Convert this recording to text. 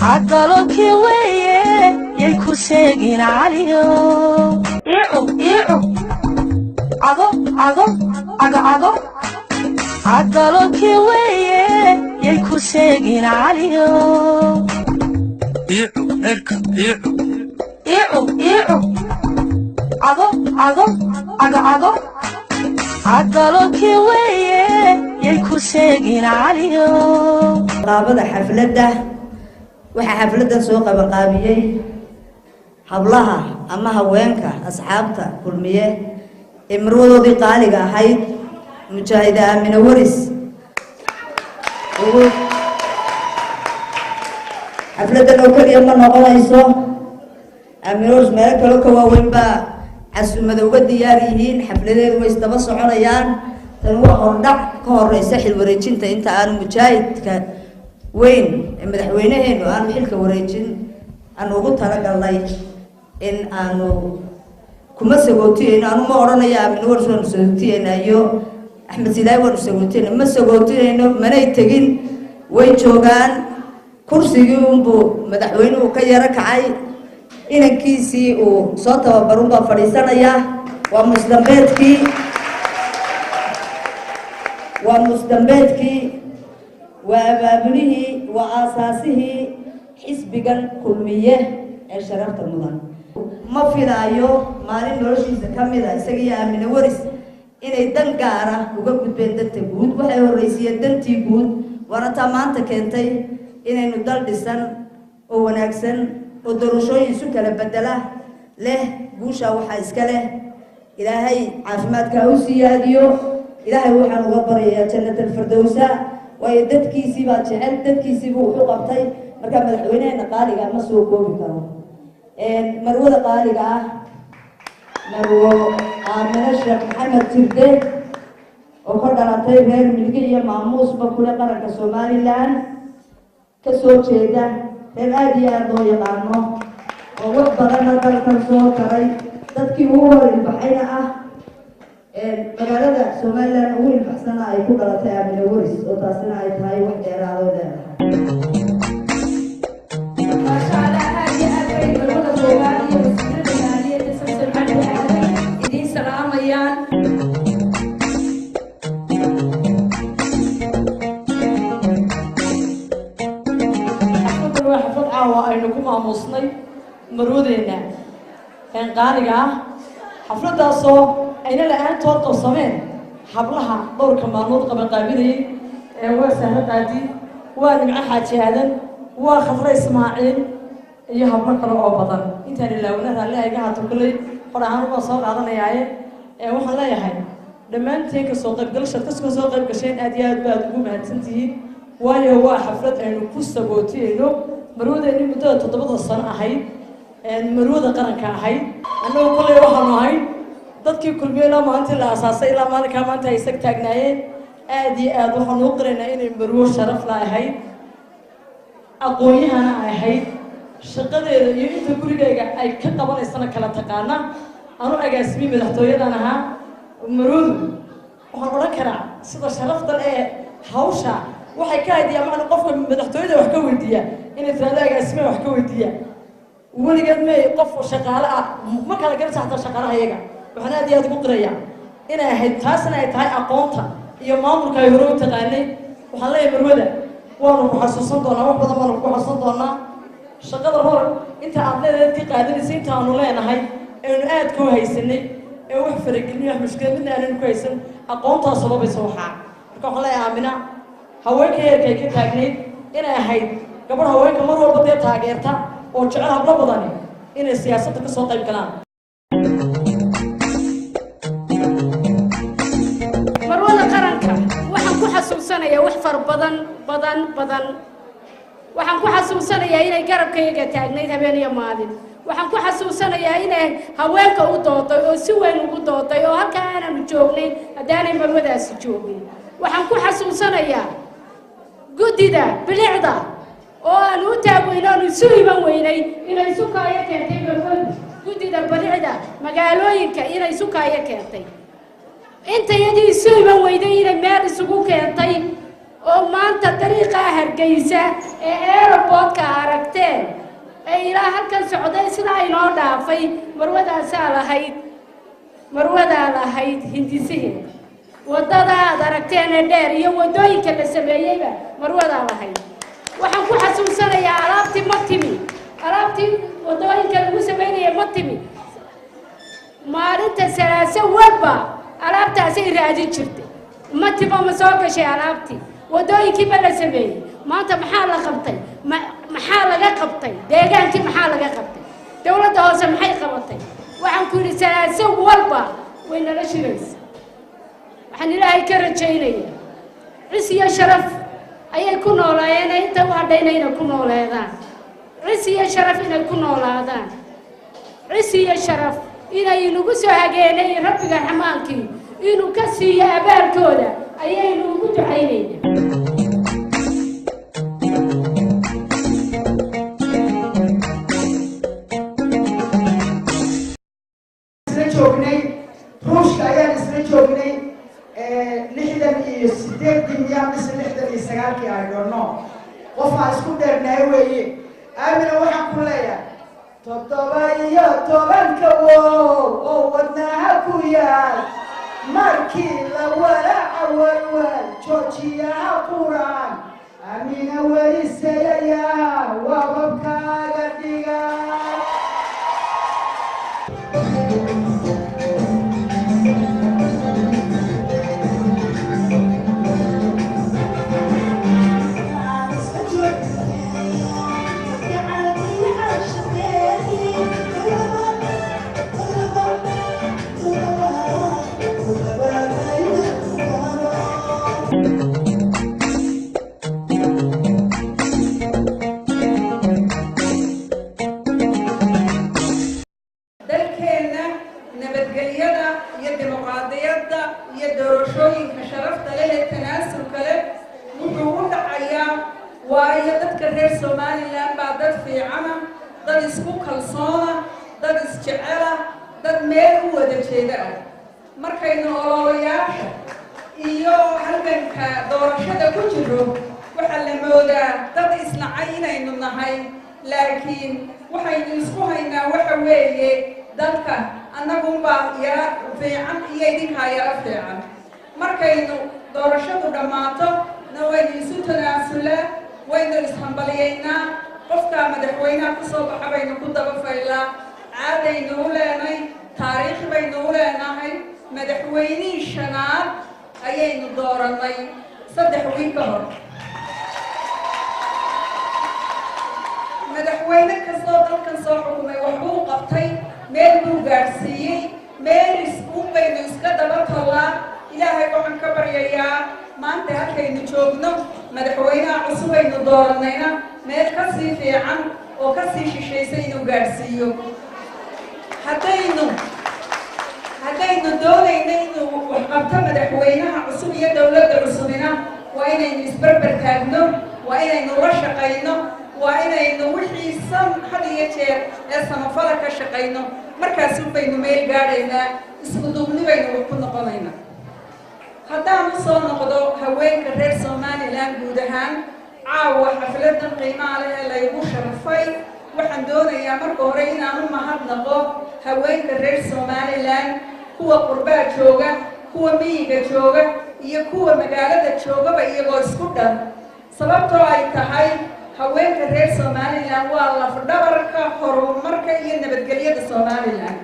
عضلك ويا يكوسين عليه عضلك ويا يكوسين عليه عضلك ويا يكوسين عليه قابل حفلته waxa xafladda soo qabanqaabiyay hablaha ama haweenka asxaabta kulmiye imroodii qaaliga ahayd mujaahida Aamina Waris xafladda oo kaliya ma noqonayso Aamina Waris meel kale ka waaweyn ba casuumada uga diyaar yihiin xafladeedu way isdaba soconayaan tan waa hordhac ka horeysa xil wareejinta inta aan mujaahidka وين مدحوينهن وأنا حلك وريجين أنا وقلت على قلي إن أنا كم سقوتين أنا ما أرانا يا من ورثون سقوتين أيو أحمد سيداي ورثون ما سقوتين إنه من يتجين ويشوغان كرسي يوم بو مدحوينه وكيرك عاي إن كيسي وصوته وبروبا فريسانا يا ومستنبتكي وأبابله وأساسه حسبًا كلمية الشرف المضان ما في رأيه مالين نرشي زكامة سجيا من ورث إن الدنقارة وقبل بين التجود وهي الرئيسية التجود وأنا تمان تكنتي إن ندل دسن ونكسن ودروشوي سكر بدله له بوشة وحاسكله إلى هاي عافمات كاوسية ديو إلى هاي وحنا غبرية جنة الفردوسة ويدتكيسي بقى جعل دتكيسي بوحو قبطي مركا مدحوينهن قالقا ما سو كوبي كرو مروده قالقا مرو آمنة الشيخ محمد تردي وقد على غير ملكية معموس بكل قرن كسومالي لان كسو جيدا غير آدي أرضو يقانو ووحبرنا دلتن سو كري دتكي هو البحينة magaalada Soomaaliland ugu ilbaxsana ay ku dhalatay Aamina Waris oo taasina ay tahay wax dheeraad oo dheer ma sha Allah hadi ay balwada Soomaaliya wasirada maaliyadda sabsan cad idin salaamayaan xafad caawa aynu ku maamusnay marwadeena qaaliga xafladaasoo أين الآن توقف صمين حبلها دور كمانود قبل قابلي وسهل قادي وأنا حاجي هذا وخضر إسماعيل يهبط كلام أبدا أنت اللي ونها لا يجاه تقولي قرآن وصار هذا نياي وحلا يهاي لما أنت هيك سوق قبل شرط سوق قبل كشين أديات بعد قوم هتنتهي ويا هو حفلة إنه كوستا بوتي إنه مرودة إنه مدة تطبق الصنعة هاي مرودة قرن كهاي أنه كل يوم هاي dadkii kulmiyana maanta la asaasay ilaa maalinka maanta ay isag taagnaayeen aad iyo aad waxaan u qiraynaa inay marwo sharaf laahay aqoonyahana ahayd shaqadeeda iyo inta gurigayga ay ka qabanaysana kala taqaana anu agaasimi madaxtooyadan ahaa marwadu waxaan oran karaa sida sharafta ee hawsha waxay ka haydiyaan macna qofka madaxtooyada wax ka weydiiya inay tiraahdo agaasimi wax ka weydiiya weligeed ma qof shaqaale ah ma kala garan saxta shaqaalaha iyaga waxaan aad iyo aad ugu qirayaa inay ahayd taasna ay tahay aqoonta iyo maamulka ay hore u taqaanay waxaan leeyahay marwada waanu ku xasuusan doonaa wax badan waanu ku xasuusan doonaa shaqada hor inta aad leedahay qaadinaysa inta aanu leenahay aynu aad ku haysanay ee wax faragelin wax mushkilad midna aanan ku haysan aqoontaas sababaysa waxaa marka waxaan leeyahay Aamina haweenka heerkay ka taagnayd inay ahayd gabadh haweenka mar walba dee taageerta oo jecel hablo badan inay siyaasadda ka soo qayb galaan xasuusanaya wax far badan waxaan ku xasuusanayaa inay garabkayga taagnayd habeen iyo maalin waxaan ku xasuusanayaa inay haweenka u dooday oo si weyn ugu dooday oo halka aanu joognay hadaanay marwadaasi joogin waxaan ku xasuusanayaa gudida bilicda oo aan u taagweyno isu iman weynay inay suka ay keentay marwada gudida bilicda mida magaalooyinka inay sukaayo keentay intayadii isu iman weyday inay meel isugu keentay oo maanta dariiqa Hargeysa ee airportka aragteen ee ilaa halkan socday sida ay noo dhaafay marwadaa lahayd hindisiheeda wadada aad aragteen ee dheer iyo wadooyinka la sameeyayba marwadaa lahayd waxaan ku xasuusanayaa alaabtii wadooyinka lagu sameeyay matimi maalinta salaasa walba alaabtaasi raadin jirtay matiba ma soo gashay alaabtii wadooyinkii ba la sameeyay maanta maxaa la qabtay maxaa laga qabtay deegaankii maxaa laga qabtay dawladda hoose maxay qabatay waxaan ku yiri salaasa walba way nala shiraysaa waxaan ilaahay ka rajaynayaa cis iyo sharaf ayay ku noolaayeen inta u hadhaynayna ku noolaadaan cis iyo sharaf inay ku noolaadaan cis iyo sharaf inay nagu soo hageenay rabbiga raxmaankii inuu ka siiyo abaalkooda ayaynu ugu ducaynaynaa ruushka ayaan isla joognay 68 miya mise 69 I don't know qofaa isku dheernahay weeye aamina waxaan ku leeyahay 17 oo wadnaha ku yaal markii la walaaca walwal joojiyaha quraan aamina welisayayaa wababkaaga dhiga Somaliland baa dad fiicana dad isku kalsoona dad isjecela dad meel u wada jeeda markaynu ololayaasha iyo halganka doorashada ku jiro waxa la moodaa dad isnacay inaynu nahay laakiin waxaynu isku haynaa waxa weeye dadka annagu baa yara fiican iyo idinka yara fiican markaynu doorashadu dhamaato nawaynu isu tanaasulaa waynu ishambalyeynaa qofka madaxweynaha ku soo baxa baynu ku daba faylaa caadaynu u leenay taariikh baynu u leenahay madaxweynihii shanaad ayaynu dooranay 3 wiil ka hor madaxweyne kastoo dalkan soo xukumay waxbuu qabtay meel buu gaadhsiiyey meel baynu iska daba tallaa ilaahay waxaan ka baryayaa maanta halkaynu joogno madaxweynaha cusub aynu dooranayna meel ka sii fiican oo ka sii shishaysa inuu gaadhsiiyo haddaynu doonayno inuu wax qabto madaxweynaha cusub iyo dowladda cusubina waa inaynu isbarbar taagno waa inaynu la shaqayno waa inaynu wixii had iyo jeer ee samafala ka shaqayno markaasi baynu meel gaadhaynaa isku duubni baynu ku noqonaynaa haddaan u soo noqdo haweenka reer Somaliland guud ahaan caawa xafladan qiimaha leh ee laygu sharafay waxaan doonayaa marka hore inaan u mahadnaqo haweenka reer Somaliland kuwa qurbaa jooga kuwa miyiga jooga iyo kuwa magaalada joogaba iyagoo isku dhan sababtoo ay tahay haweenka reer Somaliland waa laf dhabarka horumarka iyo nabadgelyada Somaliland